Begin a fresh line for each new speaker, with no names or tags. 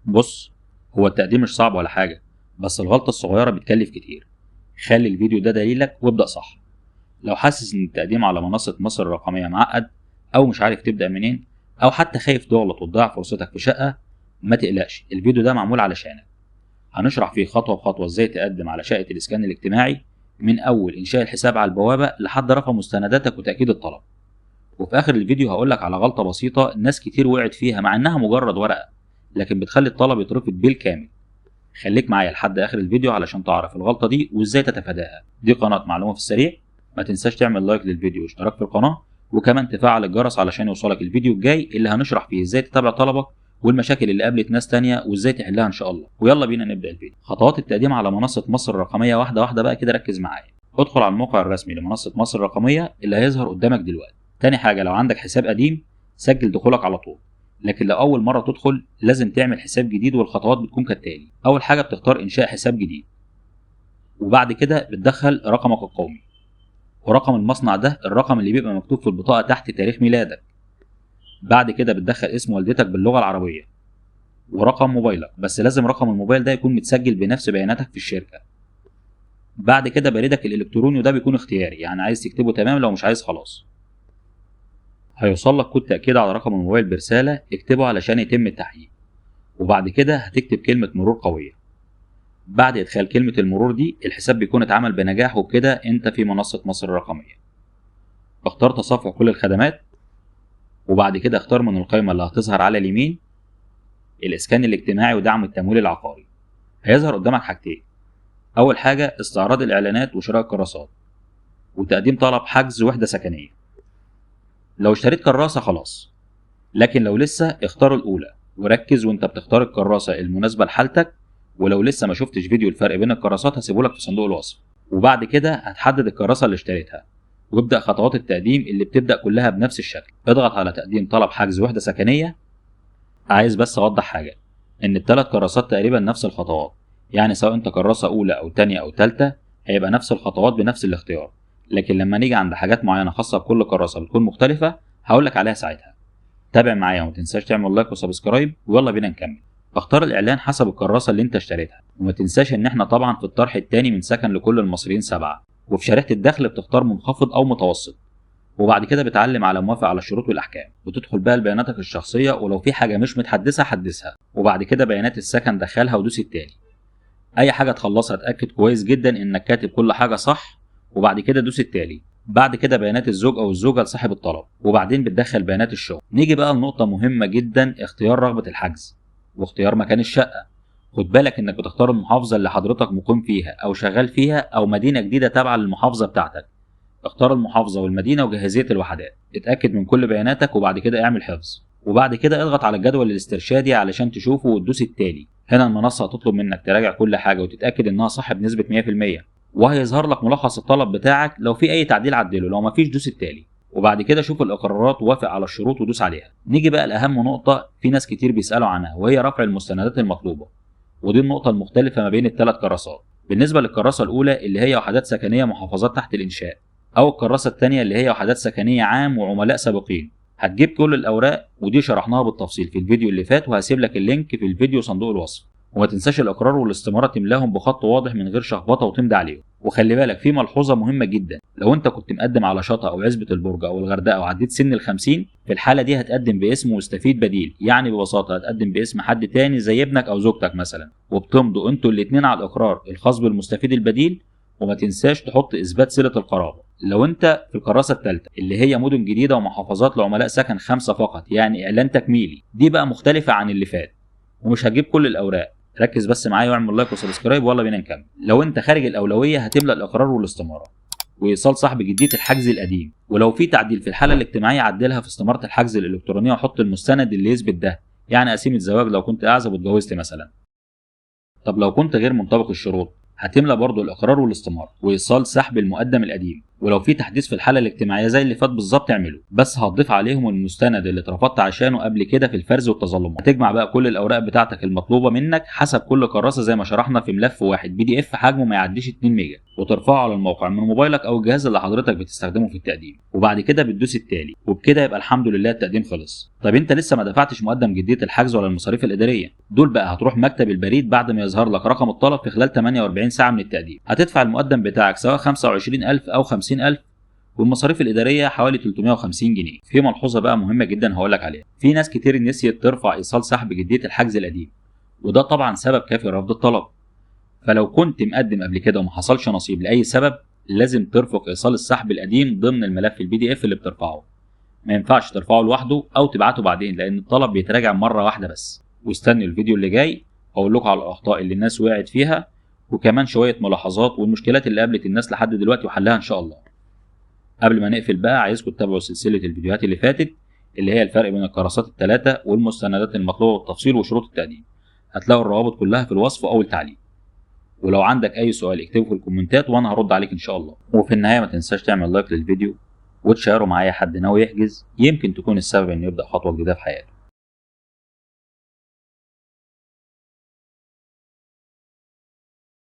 بص، هو التقديم مش صعب ولا حاجة، بس الغلطة الصغيرة بتكلف كتير. خلي الفيديو ده دليلك وابدأ صح. لو حاسس ان التقديم على منصة مصر الرقمية معقد او مش عارف تبدأ منين، او حتى خايف تغلط وتضيع فرصتك في شقة، ما تقلقش، الفيديو ده معمول علشانك. هنشرح فيه خطوة بخطوة ازاي تقدم على شقة الاسكان الاجتماعي، من اول انشاء الحساب على البوابة لحد رقم مستنداتك وتأكيد الطلب. وفي اخر الفيديو هقولك على غلطة بسيطة ناس كتير وقعت فيها مع انها مجرد ورقة، لكن بتخلي الطلب يترفض بالكامل. خليك معايا لحد اخر الفيديو علشان تعرف الغلطه دي وازاي تتفاداها. دي قناه معلومه في السريع. ما تنساش تعمل لايك للفيديو واشتراك في القناه، وكمان تفعل الجرس علشان يوصلك الفيديو الجاي اللي هنشرح فيه ازاي تتابع طلبك والمشاكل اللي قابلت ناس تانية وازاي تحلها ان شاء الله. ويلا بينا نبدا الفيديو. خطوات التقديم على منصه مصر الرقميه واحده واحده بقى كده، ركز معايا. ادخل على الموقع الرسمي لمنصه مصر الرقميه اللي هيظهر قدامك دلوقتي. تاني حاجه، لو عندك حساب قديم سجل دخولك على طول، لكن لو أول مرة تدخل لازم تعمل حساب جديد، والخطوات بتكون كالتالي. أول حاجة بتختار إنشاء حساب جديد، وبعد كده بتدخل رقمك القومي ورقم المصنع، ده الرقم اللي بيبقى مكتوب في البطاقة تحت تاريخ ميلادك. بعد كده بتدخل اسم والدتك باللغة العربية ورقم موبايلك، بس لازم رقم الموبايل ده يكون متسجل بنفس بياناتك في الشركة. بعد كده بريدك الإلكتروني، وده بيكون اختياري، يعني عايز تكتبه تمام، لو مش عايز خلاص. هيوصل لك كود تأكيد على رقم الموبايل برسالة، اكتبه علشان يتم التحقيق. وبعد كده هتكتب كلمة مرور قوية. بعد ادخال كلمة المرور دي الحساب بيكون اتعمل بنجاح، وبكده انت في منصة مصر الرقمية. اختار تصفح كل الخدمات، وبعد كده اختار من القائمة اللي هتظهر على اليمين الاسكان الاجتماعي ودعم التمويل العقاري. هيظهر قدامك حاجتين. اول حاجة استعراض الاعلانات وشراء الكراسات، وتقديم طلب حجز وحدة سكنية. لو اشتريت كراسة خلاص، لكن لو لسه اختار الاولى، وركز وانت بتختار الكراسة المناسبة لحالتك. ولو لسه ما شفتش فيديو الفرق بين الكراسات هسيبهولك في صندوق الوصف. وبعد كده هتحدد الكراسة اللي اشتريتها، وابدأ خطوات التقديم اللي بتبدأ كلها بنفس الشكل. اضغط على تقديم طلب حجز وحدة سكنية. عايز بس اوضح حاجة، ان الثلاث كراسات تقريبا نفس الخطوات، يعني سواء انت كراسة اولى او تانية او تالتة هيبقى نفس الخطوات بنفس الاختيار. لكن لما نيجي عند حاجات معينة خاصة بكل كراسة بتكون مختلفة، هقولك عليها ساعتها. تابع معايا وما تنساش تعمل لايك وسبسكرايب، ويلا بينا نكمل. اختار الاعلان حسب الكراسه اللي انت اشتريتها، وما تنساش ان احنا طبعا في الطرح الثاني من سكن لكل المصريين 7. وفي شريحه الدخل بتختار منخفض او متوسط. وبعد كده بتعلم على موافق على الشروط والاحكام، وتدخل بقى لبياناتك الشخصيه، ولو في حاجه مش متحدثه حدثها. وبعد كده بيانات السكن دخلها ودوس التالي. اي حاجه تخلصها اتاكد كويس جدا انك كاتب كل حاجه صح، وبعد كده دوس التالي. بعد كده بيانات الزوج او الزوجه لصاحب الطلب، وبعدين بتدخل بيانات الشغل. نيجي بقى لنقطه مهمه جدا، اختيار رغبه الحجز واختيار مكان الشقه. خد بالك انك بتختار المحافظه اللي حضرتك مقيم فيها او شغال فيها، او مدينه جديده تابعه للمحافظه بتاعتك. اختار المحافظه والمدينه وجاهزيه الوحدات. اتاكد من كل بياناتك، وبعد كده اعمل حفظ. وبعد كده اضغط على الجدول الاسترشادي علشان تشوفه وتدوس التالي. هنا المنصه هتطلب منك تراجع كل حاجه وتتاكد انها صح بنسبه 100%، وهيظهر لك ملخص الطلب بتاعك. لو في اي تعديل عدله، لو مفيش دوس التالي. وبعد كده شوف الاقرارات ووافق على الشروط ودوس عليها. نيجي بقى لاهم نقطه في ناس كتير بيسالوا عنها، وهي رفع المستندات المطلوبه. ودي النقطه المختلفه ما بين الثلاث كراسات. بالنسبه للكراسه الاولى اللي هي وحدات سكنيه محافظات تحت الانشاء، او الكراسه الثانيه اللي هي وحدات سكنيه عام وعملاء سابقين، هتجيب كل الاوراق، ودي شرحناها بالتفصيل في الفيديو اللي فات، وهسيب لك اللينك في الفيديو صندوق الوصف. وما تنساش الاقرار والاستماره تملاهم بخط واضح من غير شخبطه وتمضي عليهم. وخلي بالك في ملحوظه مهمه جدا، لو انت كنت مقدم على شطا او عزبه البرج او الغردقه وعديت سن ال50، في الحاله دي هتقدم باسم مستفيد بديل، يعني ببساطه هتقدم باسم حد تاني زي ابنك او زوجتك مثلا، وبتمضوا انتوا الاثنين على الاقرار الخاص بالمستفيد البديل. وما تنساش تحط اثبات صله القرابه. لو انت في الكراسه الثالثه اللي هي مدن جديده ومحافظات لعملاء سكن 5 فقط، يعني اعلان تكميلي، دي بقى مختلفه عن اللي فات، ومش هتجيب كل الاوراق. ركز بس معايا واعمل لايك وسبسكرايب، ويلا بينا نكمل. لو انت خارج الاولويه هتملى الاقرار والاستماره وايصال صاحب جديه الحجز القديم، ولو في تعديل في الحاله الاجتماعيه عدلها في استماره الحجز الالكترونيه وحط المستند اللي يثبت ده، يعني قسيمه زواج لو كنت اعزب واتجوزت مثلا. طب لو كنت غير منطبق الشروط، هتملى برضو الاقرار والاستماره وايصال سحب المقدم القديم، ولو في تحديث في الحاله الاجتماعيه زي اللي فات بالظبط اعمله، بس هتضيف عليهم المستند اللي اترفضت عشانه قبل كده في الفرز والتظلمات. هتجمع بقى كل الاوراق بتاعتك المطلوبه منك حسب كل كراسه زي ما شرحنا في ملف واحد PDF حجمه ما يعديش 2 ميجا، وترفعه على الموقع من موبايلك او الجهاز اللي حضرتك بتستخدمه في التقديم، وبعد كده بتدوس التالي، وبكده يبقى الحمد لله التقديم خلص. طب انت لسه ما دفعتش مقدم جديه الحجز ولا المصاريف الاداريه، دول بقى هتروح مكتب البريد بعد ما يظهر لك رقم الطلب في خلال 48 ساعه من التقديم. هتدفع المقدم بتاعك سواء 25000 او 50000، والمصاريف الإدارية حوالي 350 جنيه. في ملحوظة بقى مهمة جدا هقولك عليها، في ناس كتير نسيت ترفع إيصال سحب جدية الحجز القديم، وده طبعا سبب كافي لرفض الطلب. فلو كنت مقدم قبل كده وما حصلش نصيب لأي سبب، لازم ترفق إيصال السحب القديم ضمن الملف PDF اللي بترفعه. ما ينفعش ترفعه لوحده أو تبعته بعدين، لأن الطلب بيتراجع مرة واحدة بس. واستنوا الفيديو اللي جاي هقول لكم على الأخطاء اللي الناس وقعت فيها، وكمان شوية ملاحظات والمشكلات اللي قابلت الناس لحد دلوقتي وحلها إن شاء الله. قبل ما نقفل بقى عايزكم تتابعوا سلسلة الفيديوهات اللي فاتت، اللي هي الفرق بين الكراسات الثلاثة والمستندات المطلوبة والتفصيل وشروط التقديم. هتلاقوا الروابط كلها في الوصف أو التعليق. ولو عندك أي سؤال اكتبه في الكومنتات وأنا هرد عليك إن شاء الله. وفي النهاية ما تنساش تعمل لايك للفيديو وتشيره مع أي حد ناوي يحجز، يمكن تكون السبب إنه يبدأ خطوة جديدة في حياته.